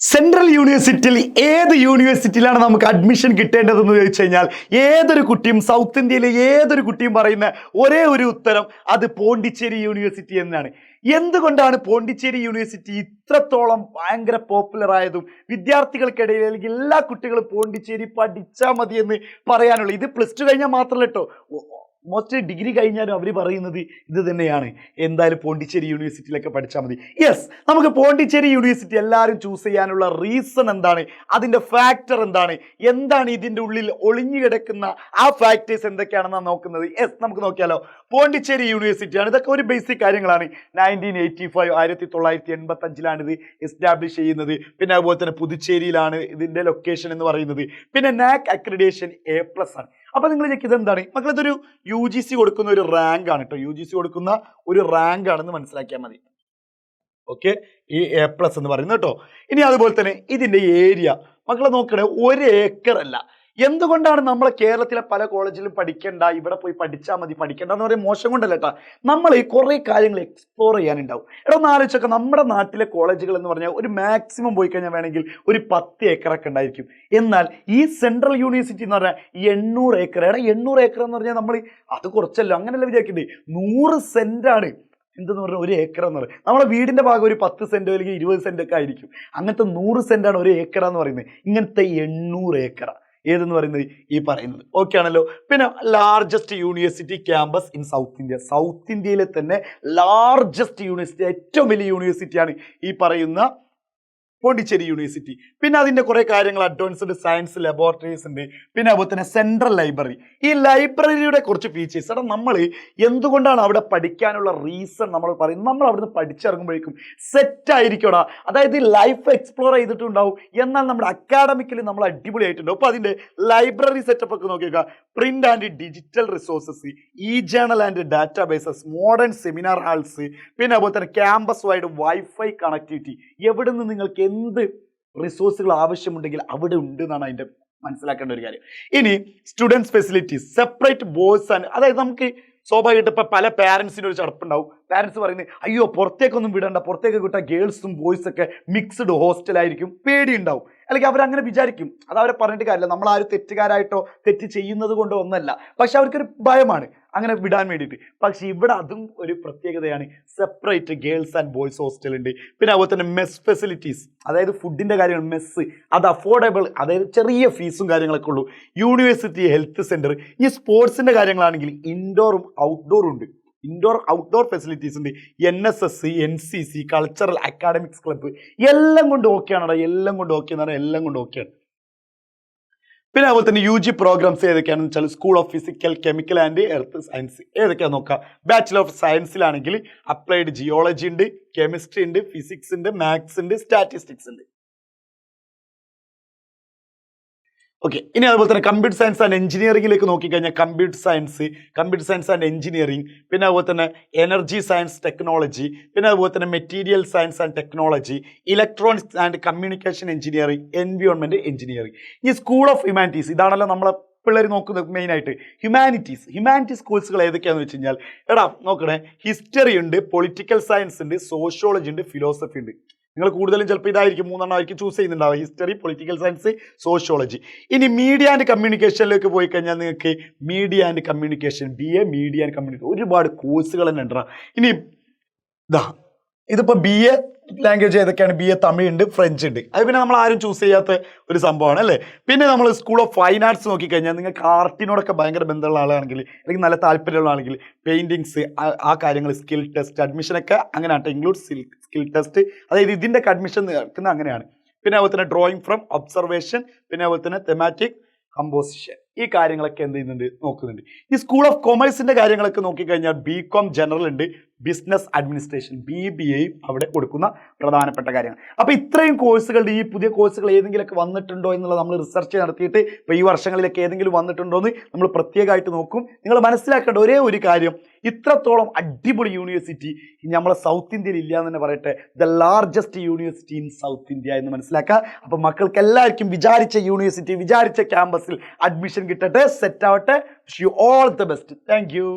Central യൂണിവേഴ്സിറ്റിയിൽ ഏത് യൂണിവേഴ്സിറ്റിയിലാണ് നമുക്ക് അഡ്മിഷൻ കിട്ടേണ്ടതെന്ന് ചോദിച്ചു കഴിഞ്ഞാൽ ഏതൊരു കുട്ടിയും സൗത്ത് ഇന്ത്യയിലെ ഏതൊരു കുട്ടിയും പറയുന്ന ഒരേ ഒരു ഉത്തരം അത് പോണ്ടിച്ചേരി യൂണിവേഴ്സിറ്റി എന്നാണ്. എന്തുകൊണ്ടാണ് പോണ്ടിച്ചേരി യൂണിവേഴ്സിറ്റി ഇത്രത്തോളം ഭയങ്കര പോപ്പുലർ ആയതും വിദ്യാർത്ഥികൾക്കിടയിൽ അല്ലെങ്കിൽ എല്ലാ കുട്ടികളും പോണ്ടിച്ചേരി പഠിച്ചാൽ മതി എന്ന് പറയാനുള്ളത്? ഇത് +2 കഴിഞ്ഞാൽ മാത്രമല്ല കേട്ടോ, മോസ്റ്റ് ഡിഗ്രി കഴിഞ്ഞാലും അവർ പറയുന്നത് ഇത് തന്നെയാണ്, എന്തായാലും പോണ്ടിച്ചേരി യൂണിവേഴ്സിറ്റിയിലൊക്കെ പഠിച്ചാൽ മതി. യെസ്, നമുക്ക് പോണ്ടിച്ചേരി യൂണിവേഴ്സിറ്റി എല്ലാവരും ചൂസ് ചെയ്യാനുള്ള റീസൺ എന്താണ്, അതിൻ്റെ ഫാക്ടർ എന്താണ്, എന്താണ് ഇതിൻ്റെ ഉള്ളിൽ ഒളിഞ്ഞു കിടക്കുന്ന ആ ഫാക്ടേഴ്സ് എന്തൊക്കെയാണെന്നാണ് നോക്കുന്നത്. യെസ്, നമുക്ക് നോക്കിയാലോ. പോണ്ടിച്ചേരി യൂണിവേഴ്സിറ്റിയാണ്, ഇതൊക്കെ ഒരു ബേസിക് കാര്യങ്ങളാണ്. 1985 ഇത് എസ്റ്റാബ്ലിഷ് ചെയ്യുന്നത്. പിന്നെ അതുപോലെ തന്നെ പുതുച്ചേരിയിലാണ് ഇതിൻ്റെ ലൊക്കേഷൻ എന്ന് പറയുന്നത്. പിന്നെ NAAC അക്രഡിറ്റേഷൻ A+ ആണ്. അപ്പൊ നിങ്ങൾ ചെക്ക് ഇതെന്താണ് മക്കൾ, ഇതൊരു UGC കൊടുക്കുന്ന ഒരു റാങ്ക് ആണ് കേട്ടോ, UGC കൊടുക്കുന്ന ഒരു റാങ്ക് ആണെന്ന് മനസ്സിലാക്കിയാൽ മതി. ഓക്കെ, ഈ A+ എന്ന് പറയുന്നത് കേട്ടോ. ഇനി അതുപോലെ തന്നെ ഇതിന്റെ ഏരിയ മക്കളെ നോക്കണേ, 1 ഏക്കർ അല്ല. എന്തുകൊണ്ടാണ് നമ്മളെ കേരളത്തിലെ പല കോളേജിലും പഠിക്കേണ്ട, ഇവിടെ പോയി പഠിച്ചാൽ മതി, പഠിക്കേണ്ട എന്ന് പറയുന്നത് മോശം കൊണ്ടല്ല കേട്ടോ, നമ്മൾ ഈ കുറേ കാര്യങ്ങൾ എക്സ്പ്ലോർ ചെയ്യാനുണ്ടാവും. എടാ ഒന്ന് ആലോചിച്ചൊക്കെ, നമ്മുടെ നാട്ടിലെ കോളേജുകൾ എന്ന് പറഞ്ഞാൽ ഒരു മാക്സിമം പോയി കഴിഞ്ഞാൽ വേണമെങ്കിൽ ഒരു 10 ഏക്കറൊക്കെ ഉണ്ടായിരിക്കും. എന്നാൽ ഈ സെൻട്രൽ യൂണിവേഴ്സിറ്റി എന്ന് പറഞ്ഞാൽ 800 ഏക്കർ. എടാ 800 ഏക്കർ എന്ന് പറഞ്ഞാൽ നമ്മൾ അത് കുറച്ചല്ലോ, അങ്ങനെയല്ല വിചാരിക്കണ്ടേ, 100 സെന്റാണ്. എന്തെന്ന് പറഞ്ഞാൽ 1 ഏക്കർ എന്ന് പറയുന്നത് നമ്മുടെ വീടിന്റെ ഭാഗം ഒരു 10 സെന്റ് അല്ലെങ്കിൽ 20 സെന്റ് ഒക്കെ ആയിരിക്കും. അങ്ങനത്തെ 100 സെന്റാണ് 1 ഏക്കർ എന്ന് പറയുന്നത്. ഇങ്ങനത്തെ 800 ഏക്കർ ഏതെന്ന് പറയുന്നത് ഈ പറയുന്നത്. ഓക്കെ ആണല്ലോ. പിന്നെ largest university campus in south India. South ഇന്ത്യയിലെ തന്നെ ലാർജസ്റ്റ് യൂണിവേഴ്സിറ്റി, ഏറ്റവും വലിയ യൂണിവേഴ്സിറ്റിയാണ് ഈ പറയുന്ന പോണ്ടിച്ചേരി യൂണിവേഴ്സിറ്റി. പിന്നെ അതിൻ്റെ കുറേ കാര്യങ്ങൾ, അഡ്വാൻസ്ഡ് സയൻസ് ലബോറട്ടറീസ് ഉണ്ട്. പിന്നെ അതുപോലെ തന്നെ സെൻട്രൽ ലൈബ്രറി. ഈ ലൈബ്രറിയുടെ കുറച്ച് ഫീച്ചേഴ്സ്. എടാ നമ്മൾ എന്തുകൊണ്ടാണ് അവിടെ പഠിക്കാനുള്ള റീസൺ നമ്മൾ പറയും, നമ്മൾ അവിടുന്ന് പഠിച്ചിറങ്ങുമ്പോഴേക്കും സെറ്റ് ആയിരിക്കടാ. അതായത് ലൈഫ് എക്സ്പ്ലോർ ചെയ്തിട്ടുണ്ടാവും, എന്നാൽ നമ്മുടെ അക്കാഡമിക്കലി നമ്മൾ അടിപൊളിയായിട്ടുണ്ടാവും. അപ്പോൾ അതിൻ്റെ ലൈബ്രറി സെറ്റപ്പ് ഒക്കെ നോക്കിയേക്കാം. Print and digital resources, journal and databases, modern seminar halls, പിന്നെ അതുപോലെ തന്നെ ക്യാമ്പസ് വൈഡ് വൈഫൈ കണക്ടിവിറ്റി. എവിടെ നിന്ന് നിങ്ങൾക്ക് എന്ത് റിസോഴ്സുകൾ ആവശ്യമുണ്ടെങ്കിൽ അവിടെ ഉണ്ട് എന്നാണ് അതിൻ്റെ മനസ്സിലാക്കേണ്ട ഒരു കാര്യം. ഇനി students facilities, separate boys and, അതായത് നമുക്ക് സ്വാഭാവികമായിട്ട് ഇപ്പം പല പാരൻസിനും ഒരു ചടപ്പുണ്ടാവും. പാരൻസ് പറയുന്നത് അയ്യോ പുറത്തേക്കൊന്നും വിടണ്ട, പുറത്തേക്ക് വിട്ടാൽ ഗേൾസും ബോയ്സൊക്കെ മിക്സ്ഡ് ഹോസ്റ്റലായിരിക്കും, പേടിയുണ്ടാവും. അല്ലെങ്കിൽ അവരങ്ങനെ വിചാരിക്കും. അത് അവരെ പറഞ്ഞിട്ട് കാര്യമില്ല, നമ്മളാരും തെറ്റുകാരായിട്ടോ തെറ്റ് ചെയ്യുന്നത് കൊണ്ടോ ഒന്നല്ല, പക്ഷെ അവർക്കൊരു ഭയമാണ് അങ്ങനെ വിടാൻ വേണ്ടിയിട്ട്. പക്ഷെ ഇവിടെ അതും ഒരു പ്രത്യേകതയാണ്, separate girls and boys hostel ഉണ്ട്. പിന്നെ അതുപോലെ തന്നെ മെസ് ഫെസിലിറ്റീസ്, അതായത് ഫുഡിൻ്റെ കാര്യങ്ങൾ, മെസ്സ് അത് അഫോർഡബിൾ, അതായത് ചെറിയ ഫീസും കാര്യങ്ങളൊക്കെ ഉള്ളൂ. University health centre. ഈ സ്പോർട്സിൻ്റെ കാര്യങ്ങളാണെങ്കിൽ ഇൻഡോറും ഔട്ട്ഡോറും ഉണ്ട്. ഇൻഡോർ ഔട്ട്ഡോർ ഫെസിലിറ്റീസ് ഉണ്ട്. NSS, NCC, cultural academics club, എല്ലാം കൊണ്ട് ഓക്കെയാണോ? എല്ലാം കൊണ്ട് ഓക്കെ എന്ന് പറഞ്ഞാൽ എല്ലാം കൊണ്ട് ഓക്കെയാണ്. പിന്നെ അതുപോലെ തന്നെ UG പ്രോഗ്രാംസ് ഏതൊക്കെയാണെന്ന് വെച്ചാൽ school of physical, chemical and earth science ഏതൊക്കെയാണെന്ന് നോക്കാം. ബാച്ചിലർ ഓഫ് സയൻസിലാണെങ്കിൽ അപ്ലൈഡ് ജിയോളജി ഉണ്ട്, കെമിസ്ട്രി ഉണ്ട്, ഫിസിക്സ് ഉണ്ട്, മാത്സ് ഉണ്ട്, സ്റ്റാറ്റിസ്റ്റിക്സ് ഉണ്ട്. ഓക്കെ, ഇനി അതുപോലെ തന്നെ കമ്പ്യൂട്ടർ സയൻസ് ആൻഡ് എഞ്ചിനീയറിംഗിലേക്ക് നോക്കിക്കഴിഞ്ഞാൽ കമ്പ്യൂട്ടർ സയൻസ് ആൻഡ് എഞ്ചിനീയറിംഗ്, പിന്നെ അതുപോലെ തന്നെ എനർജി സയൻസ് ടെക്നോളജി, പിന്നെ അതുപോലെ തന്നെ material science and technology, electronics and communication engineering, environment engineering. ഈ സ്കൂൾ ഓഫ് ഹ്യൂമാനിറ്റീസ്, ഇതാണല്ലോ നമ്മളെ പിള്ളേർ നോക്കുന്നത് മെയിനായിട്ട്. ഹ്യൂമാനിറ്റീസ് കോഴ്സുകൾ ഏതൊക്കെയാണെന്ന് വെച്ച് കഴിഞ്ഞാൽ, എടാ നോക്കണേ, ഹിസ്റ്ററി ഉണ്ട്, പൊളിറ്റിക്കൽ സയൻസ് ഉണ്ട്, സോഷ്യോളജി ഉണ്ട്, ഫിലോസഫി ഉണ്ട്. നിങ്ങൾ കൂടുതലും ചിലപ്പോൾ ഇതായിരിക്കും 3 ആയിരിക്കും ചൂസ് ചെയ്യുന്നുണ്ടാവുക, ഹിസ്റ്ററി, പൊളിറ്റിക്കൽ സയൻസ്, സോഷ്യോളജി. ഇനി മീഡിയ ആൻഡ് കമ്മ്യൂണിക്കേഷനിലേക്ക് പോയി കഴിഞ്ഞാൽ നിങ്ങൾക്ക് media and communication, BA media and communication, ഒരുപാട് കോഴ്സുകൾ തന്നെ ഉണ്ടാ. ഇനി ഇതിപ്പോൾ BA ലാംഗ്വേജ് ഏതൊക്കെയാണ്? BA തമിഴ് ഉണ്ട്, ഫ്രഞ്ച് ഉണ്ട്. അത് പിന്നെ നമ്മൾ ആരും ചൂസ് ചെയ്യാത്ത ഒരു സംഭവമാണ് അല്ലേ. പിന്നെ നമ്മൾ സ്കൂൾ ഓഫ് ഫൈൻ ആർട്സ് നോക്കിക്കഴിഞ്ഞാൽ നിങ്ങൾക്ക് ആർട്ടിനോടൊക്കെ ഭയങ്കര ബന്ധമുള്ള ആളാണെങ്കിൽ, അല്ലെങ്കിൽ നല്ല താല്പര്യമുള്ള ആണെങ്കിൽ പെയിൻറ്റിങ്സ്, ആ കാര്യങ്ങൾ, സ്കിൽ ടെസ്റ്റ്, അഡ്മിഷനൊക്കെ അങ്ങനെ ആട്ടെ, ഇൻക്ലൂഡ് സ്കിൽ ടെസ്റ്റ്, അതായത് ഇതിൻ്റെയൊക്കെ അഡ്മിഷൻ നടക്കുന്നത് അങ്ങനെയാണ്. പിന്നെ അതുപോലെ തന്നെ ഡ്രോയിങ് ഫ്രം ഒബ്സർവേഷൻ, പിന്നെ അതുപോലെ തന്നെ തെമാറ്റിക് കമ്പോസിഷൻ, ഈ കാര്യങ്ങളൊക്കെ എന്ത് ചെയ്യുന്നുണ്ട്, നോക്കുന്നുണ്ട്. ഈ സ്കൂൾ ഓഫ് കൊമേഴ്സിൻ്റെ കാര്യങ്ങളൊക്കെ നോക്കിക്കഴിഞ്ഞാൽ BCom ജനറൽ ഉണ്ട്, ബിസിനസ് അഡ്മിനിസ്ട്രേഷൻ, BBA അവിടെ കൊടുക്കുന്ന പ്രധാനപ്പെട്ട കാര്യങ്ങൾ. അപ്പോൾ ഇത്രയും കോഴ്സുകളുടെ ഈ പുതിയ കോഴ്സുകൾ ഏതെങ്കിലുമൊക്കെ വന്നിട്ടുണ്ടോ എന്നുള്ളത് നമ്മൾ റിസർച്ച് നടത്തിയിട്ട് ഇപ്പോൾ ഈ വർഷങ്ങളിലൊക്കെ ഏതെങ്കിലും വന്നിട്ടുണ്ടോ എന്ന് നമ്മൾ പ്രത്യേകമായിട്ട് നോക്കും. നിങ്ങൾ മനസ്സിലാക്കേണ്ട ഒരേ ഒരു കാര്യം, ഇത്രത്തോളം അടിപൊളി യൂണിവേഴ്സിറ്റി നമ്മളെ സൗത്ത് ഇന്ത്യയിൽ ഇല്ല എന്ന് തന്നെ പറയട്ടെ, the largest university in south India എന്ന് മനസ്സിലാക്കുക. അപ്പോൾ മക്കൾക്ക് എല്ലാവർക്കും വിചാരിച്ച യൂണിവേഴ്സിറ്റി, വിചാരിച്ച ക്യാമ്പസിൽ അഡ്മിഷൻ കിട്ടട്ടെ, സെറ്റ് ആവട്ടെ. Wish you all the best. Thank you.